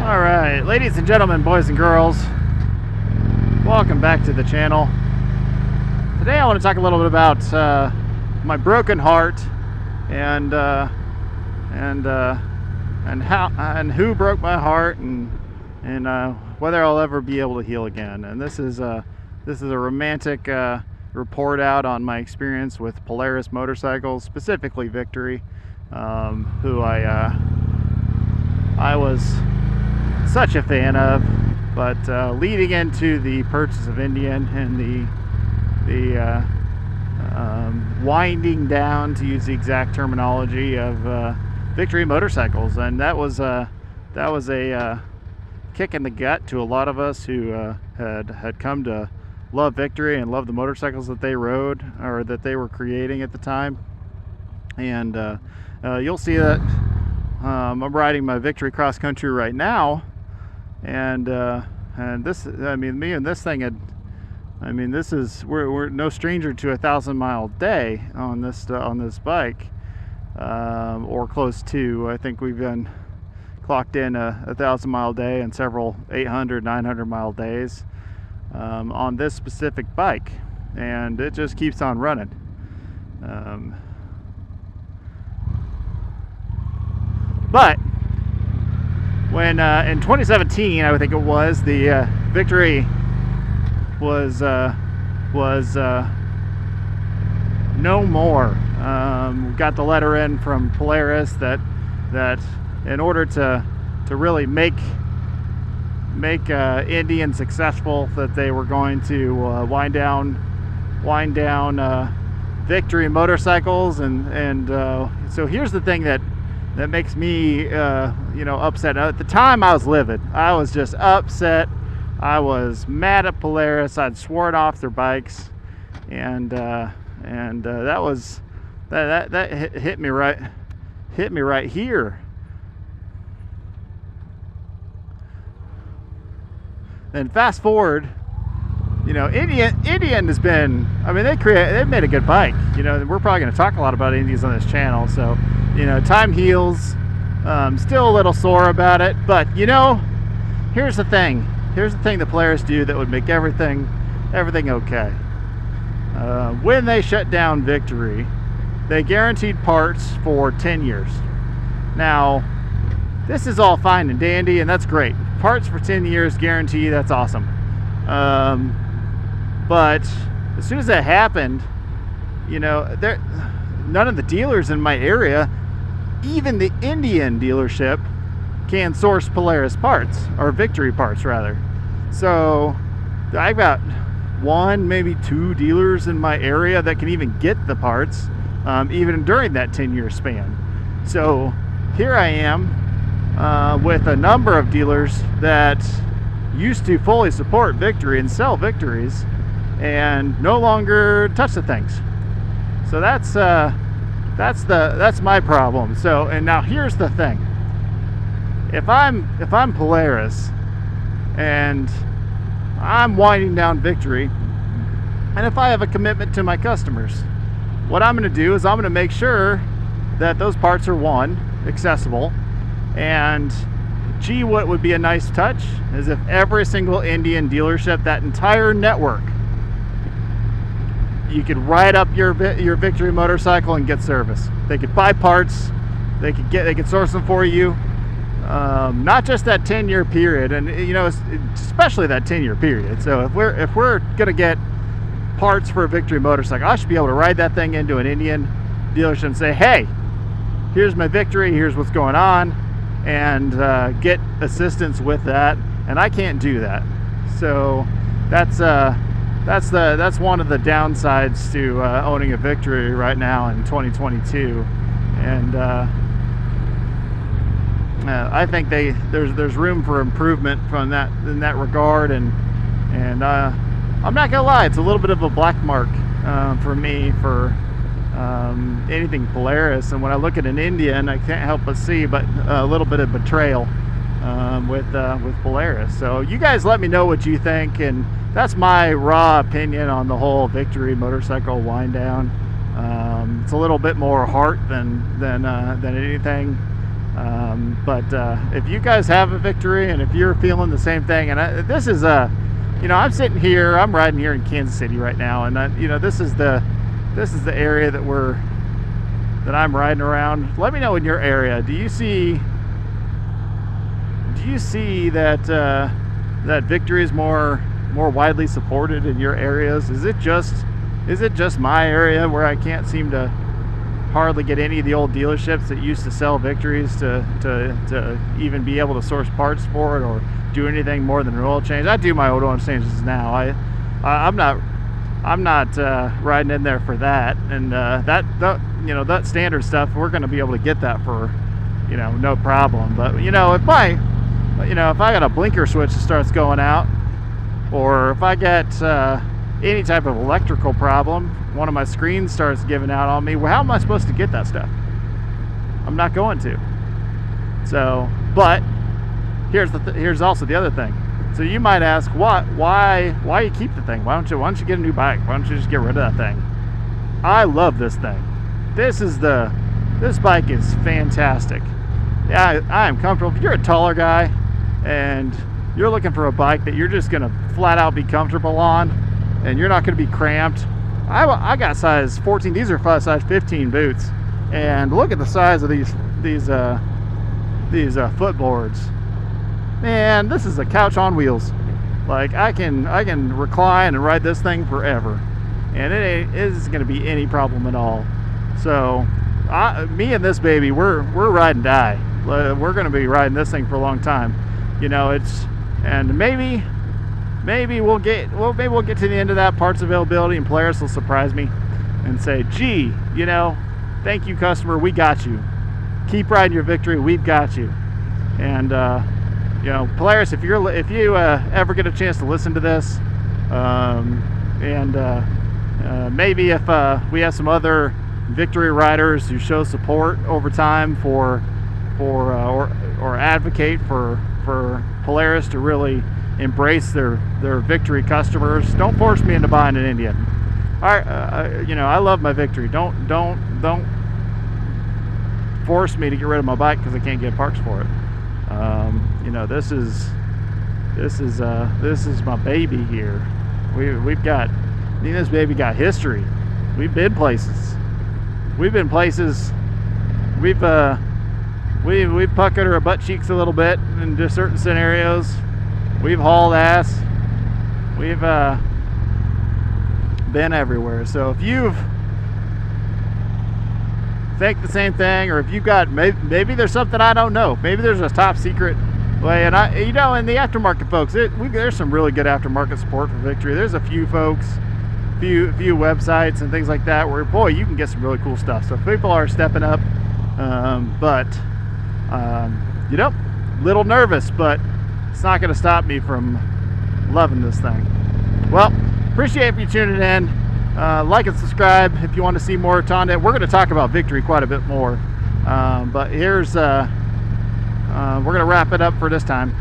Alright, ladies and gentlemen, boys and girls, welcome back to the channel. Today I want to talk a little bit about my broken heart and who broke my heart and whether I'll ever be able to heal again. And this is a romantic report out on my experience with Polaris motorcycles, specifically Victory, who I was such a fan of, but leading into the purchase of Indian and the winding down, to use the exact terminology, of Victory motorcycles, and that was a kick in the gut to a lot of us who had come to love Victory and love the motorcycles that they rode or that they were creating at the time. And you'll see that I'm riding my Victory cross country right now. And this, I mean, me and this thing we're no stranger to a 1,000-mile day on this bike, or close to. I think we've been clocked in a 1,000-mile day and several 800, 900-mile days on this specific bike, and it just keeps on running. But when in 2017, I think it was, the Victory was no more. We got the letter in from Polaris that in order to really make Indian successful, that they were going to wind down Victory motorcycles, and so here's the thing that makes me upset. At the time, I was livid. I was just upset. I was mad at Polaris. I'd sworn off their bikes, and that hit me right here. Then fast forward, Indian has been, I mean, they've made a good bike. We're probably going to talk a lot about Indians on this channel, so time heals. Still a little sore about it, but here's the thing that Polaris do that would make everything okay. When they shut down Victory, they guaranteed parts for 10 years. Now, this is all fine and dandy, and that's great. Parts for 10 years guarantee, that's awesome. But as soon as that happened, none of the dealers in my area, even the Indian dealership, can source Polaris parts, or Victory parts rather. So I've got one, maybe two dealers in my area that can even get the parts, even during that 10-year span. So here I am with a number of dealers that used to fully support Victory and sell Victories, and no longer touch the things. So that's my problem. So, and now here's the thing: if I'm Polaris and I'm winding down Victory, and if I have a commitment to my customers, what I'm going to do is I'm going to make sure that those parts are, one, accessible, and gee, what would be a nice touch is if every single Indian dealership, that entire network, you could ride up your Victory motorcycle and get service. They could buy parts, they could source them for you. Not just that 10-year period, and especially that 10-year period. So if we're gonna get parts for a Victory motorcycle, I should be able to ride that thing into an Indian dealership and say, hey, here's my Victory, here's what's going on, and get assistance with that. And I can't do that. So that's one of the downsides to owning a Victory right now in 2022. And I think there's room for improvement from that in that regard. And I'm not gonna lie, it's a little bit of a black mark for me for anything Polaris. And when I look at an Indian, I can't help but see a little bit of betrayal with Polaris. So you guys let me know what you think, and that's my raw opinion on the whole Victory motorcycle wind down. It's a little bit more heart than anything. But if you guys have a victory, and if you're feeling the same thing, and this is I'm sitting here, I'm riding here in Kansas City right now, and this is the area that I'm riding around. Let me know in your area. Do you see that that victory is more widely supported in your areas? Is it just my area where I can't seem to hardly get any of the old dealerships that used to sell victories to even be able to source parts for it or do anything more than an oil change? I do my oil changes now. I'm not riding in there for that, and that standard stuff, we're going to be able to get that for no problem. But if I got a blinker switch that starts going out, or if I get any type of electrical problem, one of my screens starts giving out on me, well, how am I supposed to get that stuff? I'm not going to. So, but here's also the other thing. So you might ask, why you keep the thing? Why don't you get a new bike? Why don't you just get rid of that thing? I love this thing. This bike is fantastic. Yeah, I am comfortable. If you're a taller guy and you're looking for a bike that you're just gonna flat out be comfortable on, and you're not gonna be cramped, I got size 14. These are size 15 boots, and look at the size of these footboards. Man, this is a couch on wheels. Like, I can recline and ride this thing forever, and it isn't going to be any problem at all. So me and this baby, we're ride and die. We're going to be riding this thing for a long time. And maybe we'll get to the end of that parts availability, and Polaris will surprise me and say, gee, thank you, customer, we got you. Keep riding your victory, we've got you. And Polaris, if you ever get a chance to listen to this, maybe if we have some other victory riders who show support over time or advocate for Polaris to really embrace their victory customers, don't force me into buying an Indian. I love my victory. Don't force me to get rid of my bike because I can't get parts for it. This is my baby here. This baby got history. We've been places. We've puckered our butt cheeks a little bit in certain scenarios. We've hauled ass. We've been everywhere. So if you've think the same thing, or if you got maybe there's something I don't know, maybe there's a top secret way, and in the aftermarket folks, there's some really good aftermarket support for victory. There's a few folks, few websites and things like that where, boy, you can get some really cool stuff. So people are stepping up, but little nervous, but it's not going to stop me from loving this thing. Well, appreciate you tuning in. Like and subscribe if you want to see more content. We're going to talk about victory quite a bit more, but here's we're going to wrap it up for this time.